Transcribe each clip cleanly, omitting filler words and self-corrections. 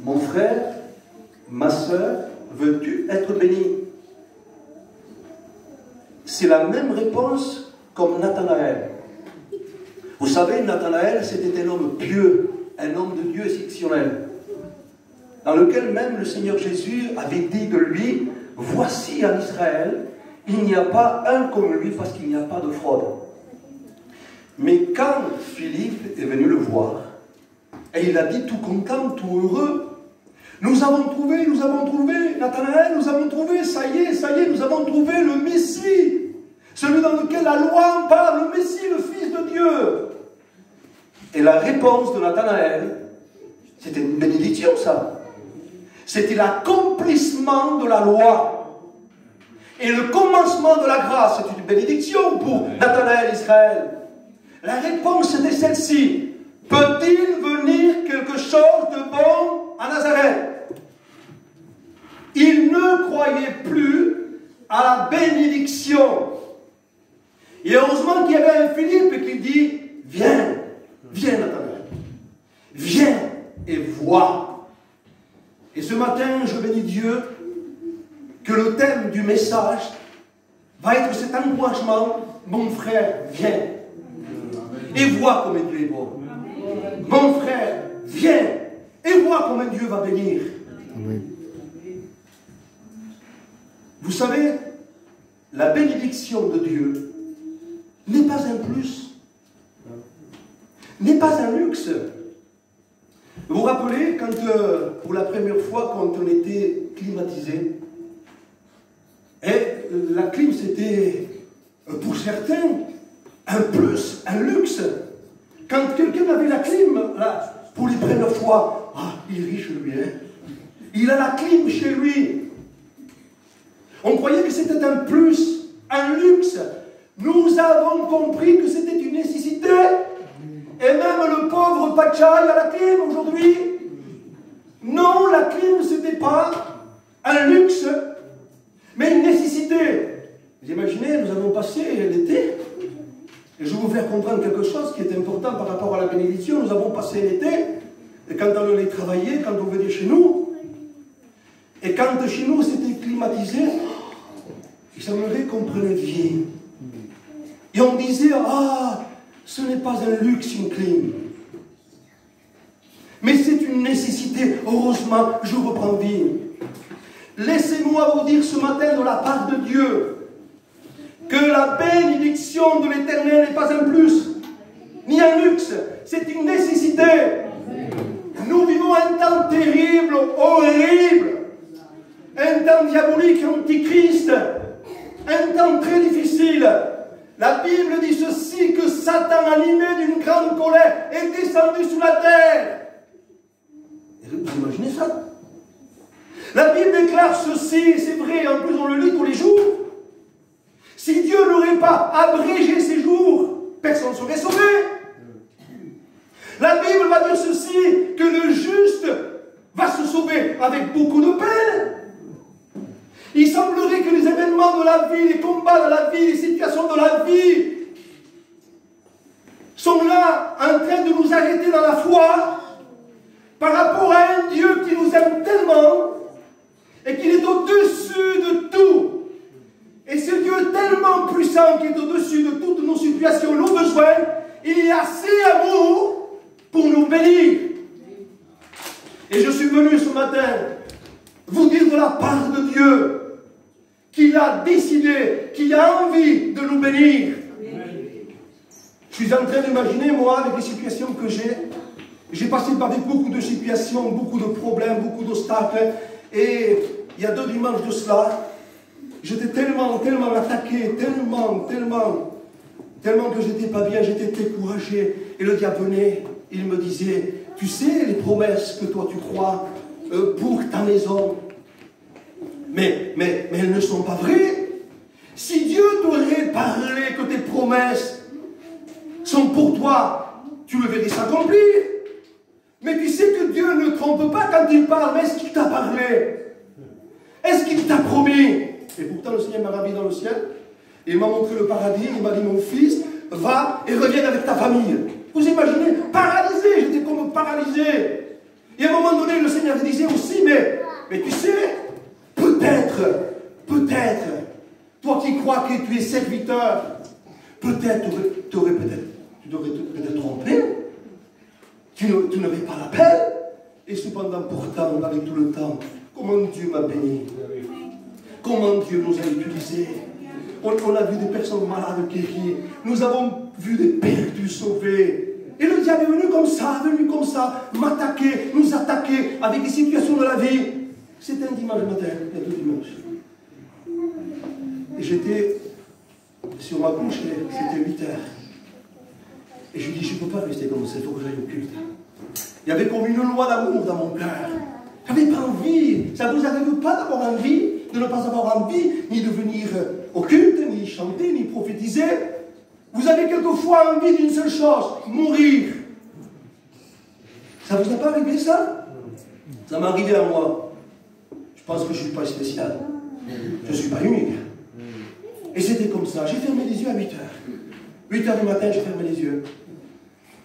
mon frère, ma sœur, veux-tu être béni? C'est la même réponse comme Nathanaël. Vous savez, Nathanaël, c'était un homme pieux, un homme de Dieu exceptionnel, dans lequel même le Seigneur Jésus avait dit de lui, voici en Israël, il n'y a pas un comme lui parce qu'il n'y a pas de fraude. Mais quand Philippe est venu le voir, et il a dit tout content, tout heureux, nous avons trouvé, Nathanaël, nous avons trouvé, ça y est, nous avons trouvé le Messie, celui dans lequel la loi en parle, le Messie, le Fils de Dieu. Et la réponse de Nathanaël, c'était une bénédiction, ça. C'était l'accomplissement de la loi. Et le commencement de la grâce, c'est une bénédiction pour Nathanaël, Israël. La réponse était celle-ci. Peut-il venir quelque chose de bon à Nazareth? Il ne croyait plus à la bénédiction. Et heureusement qu'il y avait un Philippe qui dit, viens Nathanaël, viens et vois. Et ce matin, je bénis Dieu que le thème du message va être cet encouragement, mon frère, viens. Et vois comme Dieu est bon. Mon frère, viens et vois comment Dieu va bénir. Vous savez, la bénédiction de Dieu n'est pas un plus, n'est pas un luxe. Vous vous rappelez quand, pour la première fois, quand on était climatisé, et la clim c'était, pour certains, un plus, un luxe. Quand quelqu'un avait la clim, là, pour les premières fois, ah, il est riche lui, hein. Il a la clim chez lui. On croyait que c'était un plus, un luxe. Nous avons compris que c'était une nécessité. Et même le pauvre Pachaï a la clim aujourd'hui. Non, la clim, ce n'était pas un luxe, mais une nécessité. Vous imaginez, nous avons passé l'été. Et je vais vous faire comprendre quelque chose qui est important par rapport à la bénédiction. Nous avons passé l'été, et quand on allait travailler, quand on venait chez nous, et quand chez nous c'était climatisé, il semblerait qu'on prenait vie. Et on disait, ah, ce n'est pas un luxe, une clim. Mais c'est une nécessité. Heureusement, je reprends vie. Laissez-moi vous dire ce matin de la part de Dieu, que la bénédiction de l'Éternel n'est pas un plus, ni un luxe, c'est une nécessité. Nous vivons un temps terrible, horrible, un temps diabolique, antichrist, un temps très difficile. La Bible dit ceci, que Satan, animé d'une grande colère, est descendu sous la terre. Et vous imaginez ça? La Bible déclare ceci, et c'est vrai, en plus on le lit tous les jours. Si Dieu n'aurait pas abrégé ces jours, personne ne serait sauvé. La Bible va dire ceci, que le juste va se sauver avec beaucoup de peine. Il semblerait que les événements de la vie, les combats de la vie, les situations de la vie sont là en train de nous arrêter dans la foi par rapport à un Dieu qui nous aime tellement et qui est au-dessus de tout. Et ce Dieu tellement puissant qui est au-dessus de toutes nos situations, nos besoins, il est assez amour pour nous bénir. Et je suis venu ce matin vous dire de la part de Dieu qu'il a décidé, qu'il a envie de nous bénir. Je suis en train d'imaginer, moi, avec les situations que j'ai passé par beaucoup de situations, beaucoup de problèmes, beaucoup d'obstacles. Et il y a 2 dimanches de cela, j'étais tellement attaqué, tellement que j'étais pas bien, j'étais découragé. Et le diable venait, il me disait, tu sais les promesses que toi tu crois pour ta maison, mais elles ne sont pas vraies. Si Dieu t'aurait parlé que tes promesses sont pour toi, tu le verrais s'accomplir. Mais tu sais que Dieu ne trompe pas quand il parle. Mais est-ce qu'il t'a parlé? Est-ce qu'il t'a promis? Et pourtant le Seigneur m'a ramené dans le ciel. Il m'a montré le paradis. Il m'a dit, mon fils, va et reviens avec ta famille. Vous imaginez? Paralysé, j'étais comme paralysé. Et à un moment donné, le Seigneur disait aussi, mais tu sais, peut-être, toi qui crois que tu es serviteur, peut-être, tu devrais peut-être tromper, tu n'avais pas l'appel, et cependant, pourtant, avec tout le temps, comment Dieu m'a béni, comment Dieu nous a utilisés. On a vu des personnes malades guéries, nous avons vu des perdus sauvés. Et le diable est venu comme ça, m'attaquer, nous attaquer avec des situations de la vie. C'était un dimanche matin, il y a 2 dimanches. Et j'étais sur ma couche, c'était 8 heures. Et je dis, je ne peux pas rester comme ça, il faut que j'aille au culte. Il y avait comme une loi d'amour dans mon cœur. Je n'avais pas envie. Ça ne vous arrive pas d'avoir envie, de ne pas avoir envie, ni de venir au culte, ni chanter, ni prophétiser. Vous avez quelquefois envie d'une seule chose, mourir. Ça vous a pas arrivé ça? Ça m'est arrivé à moi. Je pense que je ne suis pas spécial. Je ne suis pas unique. Et c'était comme ça. J'ai fermé les yeux à 8 heures. 8 heures du matin, j'ai fermé les yeux.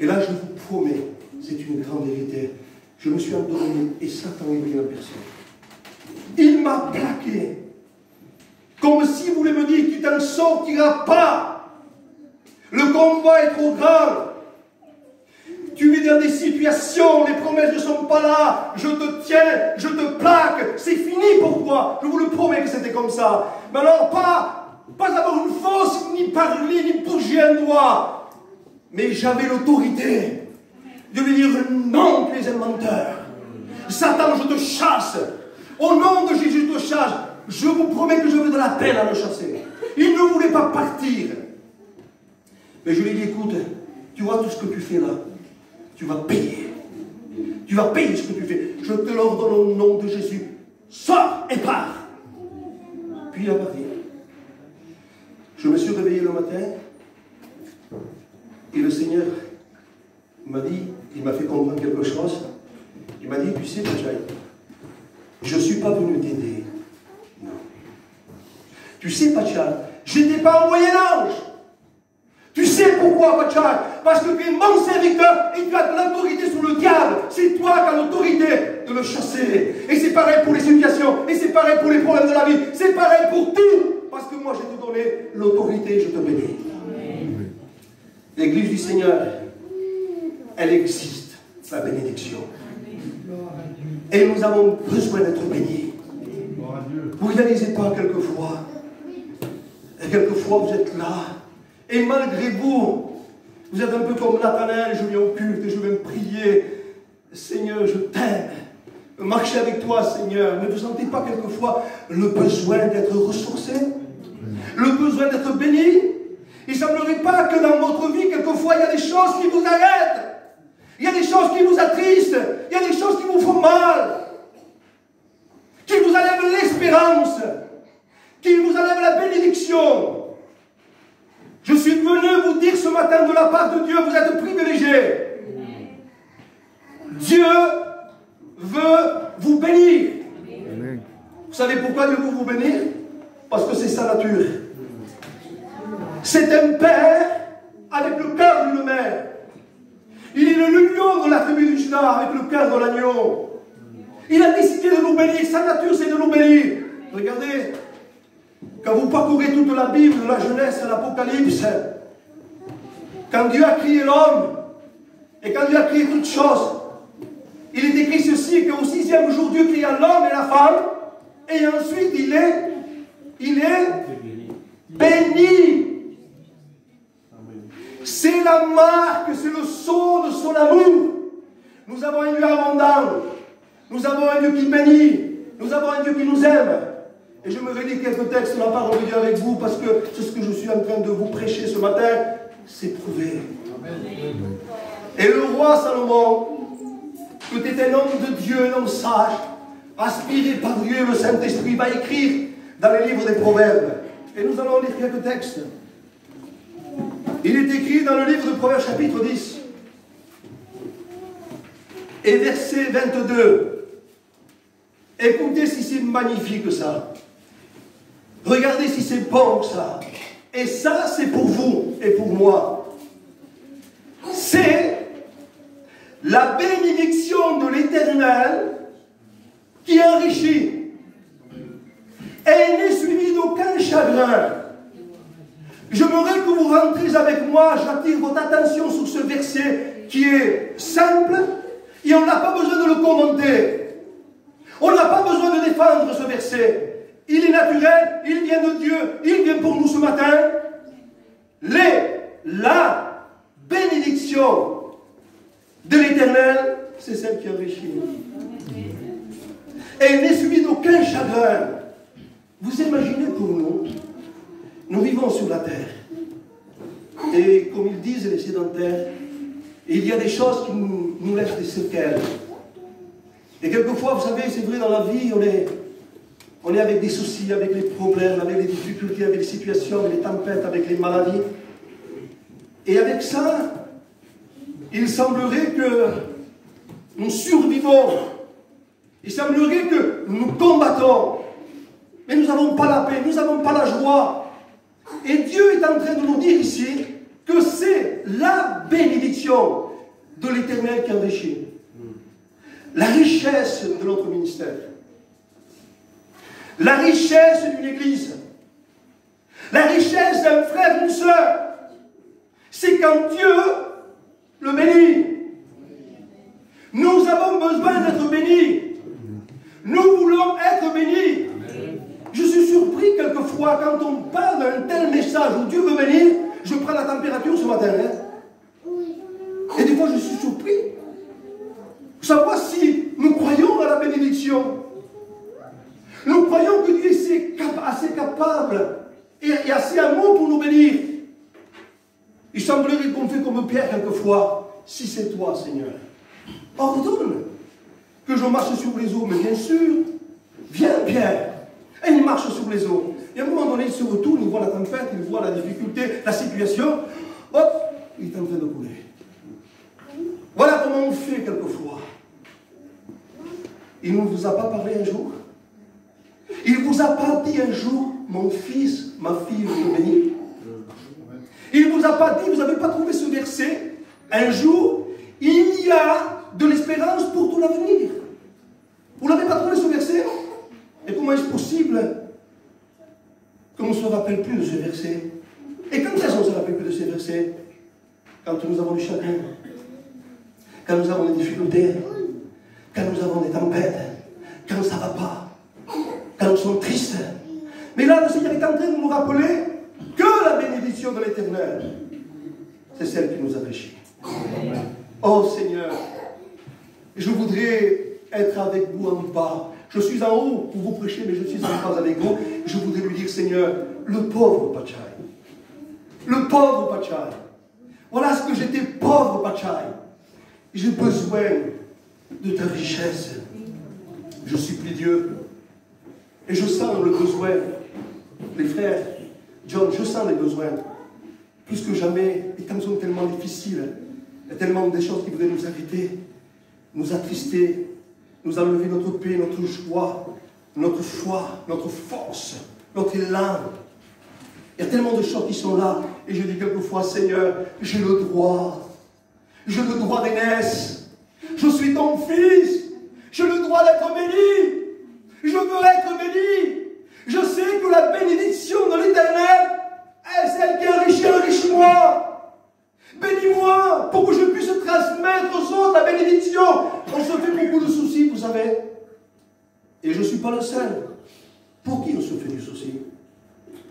Et là, je vous promets, c'est une grande vérité. Je me suis endormi et Satan est venu en personne. Il m'a plaqué. Comme si vous voulez me dire, tu t'en sortiras pas. Le combat est trop grand. Tu es dans des situations, les promesses ne sont pas là. Je te tiens, je te plaque. C'est fini pour toi. Je vous le promets que c'était comme ça. Mais alors, pas avoir une fausse, ni parler, ni bouger un doigt. Mais j'avais l'autorité de lui dire non, les inventeurs. Satan, je te chasse. Au nom de Jésus, je te chasse. Je vous promets que je veux de la peine à le chasser. Il ne voulait pas partir. Mais je lui ai dit, écoute, tu vois tout ce que tu fais là, tu vas payer. Tu vas payer ce que tu fais. Je te l'ordonne au nom de Jésus. Sors et pars. Puis il a parti. Je me suis réveillé le matin et le Seigneur m'a dit, il m'a fait comprendre quelque chose. Il m'a dit, tu sais, Pachaï, je ne suis pas venu t'aider. Non. Tu sais, Pachaï, je n'étais pas envoyé l'ange. Tu sais pourquoi, Pachaï? Parce que tu es mon serviteur et tu as de l'autorité sur le diable. C'est toi qui as l'autorité de le chasser. Et c'est pareil pour les situations. Et c'est pareil pour les problèmes de la vie. C'est pareil pour tout. Parce que moi, je t'ai donné l'autorité et je te bénis. L'église du Seigneur, elle existe, la bénédiction. Et nous avons besoin d'être bénis. Vous ne réalisez pas quelquefois. Et quelquefois, vous êtes là. Et malgré vous, vous êtes un peu comme Nathanaël, je viens au culte et je vais me prier. Seigneur, je t'aime. Marchez avec toi, Seigneur. Ne vous sentez pas quelquefois le besoin d'être ressourcé? Le besoin d'être béni? Il ne semblerait pas que dans votre vie, quelquefois, il y a des choses qui vous arrêtent. Il y a des choses qui vous attristent. Il y a des choses qui vous font mal. Qui vous enlèvent l'espérance. Qui vous enlèvent la bénédiction. Je suis venu vous dire ce matin de la part de Dieu, vous êtes privilégiés. Dieu veut vous bénir. Vous savez pourquoi Dieu veut vous bénir? Parce que c'est sa nature. C'est un père avec le cœur d'une mère. Il est le lion de la tribu du Juda avec le cœur de l'agneau. Il a décidé de nous bénir. Sa nature, c'est de nous bénir. Regardez, quand vous parcourez toute la Bible, de la Genèse à l'Apocalypse, quand Dieu a créé l'homme, et quand Dieu a créé toutes choses, il est écrit ceci, qu'au 6e jour, Dieu créa l'homme et la femme, et ensuite il est béni. C'est la marque, c'est le sceau de son amour. Nous avons un Dieu abondant, nous avons un Dieu qui bénit, nous avons un Dieu qui nous aime. Et je me relis quelques textes de la parole de Dieu avec vous, parce que c'est ce que je suis en train de vous prêcher ce matin, c'est prouvé. Et le roi Salomon, qui était un homme de Dieu, un homme sage, aspiré par Dieu, le Saint-Esprit, va écrire dans les livres des Proverbes. Et nous allons lire quelques textes. Il est écrit dans le livre de Proverbes, chapitre 10, et verset 22. Écoutez si c'est magnifique ça. Regardez si c'est bon ça. Et ça, c'est pour vous et pour moi. C'est La bénédiction de l'Éternel qui enrichit. Et n'est suivi d'aucun chagrin. J'aimerais que vous rentriez avec moi, j'attire votre attention sur ce verset qui est simple et on n'a pas besoin de le commenter. On n'a pas besoin de défendre ce verset. Il est naturel, il vient de Dieu, il vient pour nous ce matin. La bénédiction de l'Éternel, c'est celle qui enrichit. Et elle n'est suivie d'aucun chagrin. Vous imaginez pour nous, nous vivons sur la terre. Et comme ils disent les sédentaires, il y a des choses qui nous laissent des séquelles. Et quelquefois, vous savez, c'est vrai, dans la vie, on est avec des soucis, avec les problèmes, avec les difficultés, avec les situations, avec les tempêtes, avec les maladies. Et avec ça, il semblerait que nous survivons. Il semblerait que nous combattons. Mais nous n'avons pas la paix, nous n'avons pas la joie. Et Dieu est en train de nous dire ici que c'est la bénédiction de l'Éternel qui enrichit. La richesse de notre ministère. La richesse d'une église. La richesse d'un frère, d'une sœur. C'est quand Dieu le bénit. Nous avons besoin d'être bénis. Nous voulons être bénis. Je suis surpris quelquefois quand on parle d'un tel message où Dieu veut bénir. Je prends la température ce matin. Et des fois je suis surpris. Savoir si nous croyons à la bénédiction. Nous croyons que Dieu est assez capable et assez amour pour nous bénir. Il semblerait qu'on fait comme Pierre quelquefois. Si c'est toi, Seigneur, ordonne que je marche sur les eaux. Mais bien sûr, viens Pierre. Et il marche sur les eaux. Et à un moment donné, il se retourne, il voit la tempête, il voit la difficulté, la situation. Hop, il est en train de couler. Voilà comment on fait quelquefois. Il ne vous a pas parlé un jour. Il ne vous a pas dit un jour, mon fils, ma fille, je te bénis. Il ne vous a pas dit, vous n'avez pas trouvé ce verset, un jour, il y a de l'espérance pour tout l'avenir. Vous n'avez pas trouvé ce verset? Et comment est-ce possible qu'on ne se rappelle plus de ce verset? Et quand est-ce qu'on ne se rappelle plus de ces versets? Quand nous avons du chagrin, quand nous avons des difficultés, quand nous avons des tempêtes, quand ça ne va pas, quand nous sommes tristes. Mais là, le Seigneur est en train de nous rappeler que la bénédiction de l'Éternel, c'est celle qui nous enrichit. Oh Seigneur, je voudrais être avec vous en bas. Je suis en haut pour vous prêcher, mais je suis en bas avec vous. Je voudrais lui dire, Seigneur, le pauvre Pachai. Le pauvre Pachai. Voilà ce que j'étais, pauvre Pachai. J'ai besoin de ta richesse. Je supplie Dieu. Et je sens le besoin. Les frères, John, je sens les besoins. Plus que jamais, les temps sont tellement difficiles. Il y a tellement de choses qui voudraient nous arrêter, nous attrister, nous enlever notre paix, notre joie, notre foi, notre force, notre élan. Il y a tellement de choses qui sont là. Et je dis quelquefois, Seigneur, j'ai le droit. J'ai le droit d'aînesse. Je suis ton fils. J'ai le droit d'être béni. Je veux être béni. Je sais que la bénédiction de l'Éternel est celle qui enrichit, enrichis-moi. Bénis-moi pour que je puisse transmettre aux autres la bénédiction. On se fait beaucoup de soucis, vous savez. Et je ne suis pas le seul. Pour qui on se fait du souci?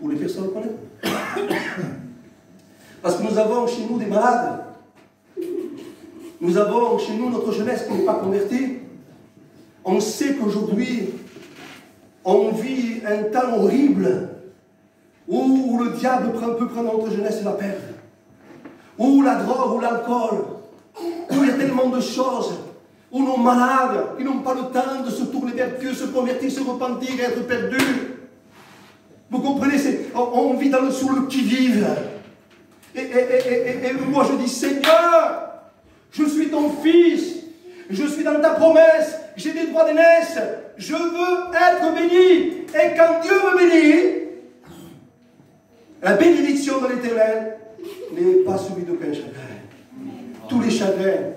Pour les personnes qu'on aime. Parce que nous avons chez nous des malades. Nous avons chez nous notre jeunesse qui n'est pas convertie. On sait qu'aujourd'hui, on vit un temps horrible où le diable peut prendre notre jeunesse et la perdre. Où la drogue, ou l'alcool, où il y a tellement de choses, où nos malades, qui n'ont pas le temps de se tourner vers Dieu, se convertir, se repentir, être perdus. Vous comprenez, on vit sur le qui-vive. Et moi je dis, Seigneur, je suis ton fils, je suis dans ta promesse, j'ai des droits d'aînesse, je veux être béni. Et quand Dieu me bénit, la bénédiction de l'Éternel n'est pas suivie d'aucun chagrin. Tous les chagrins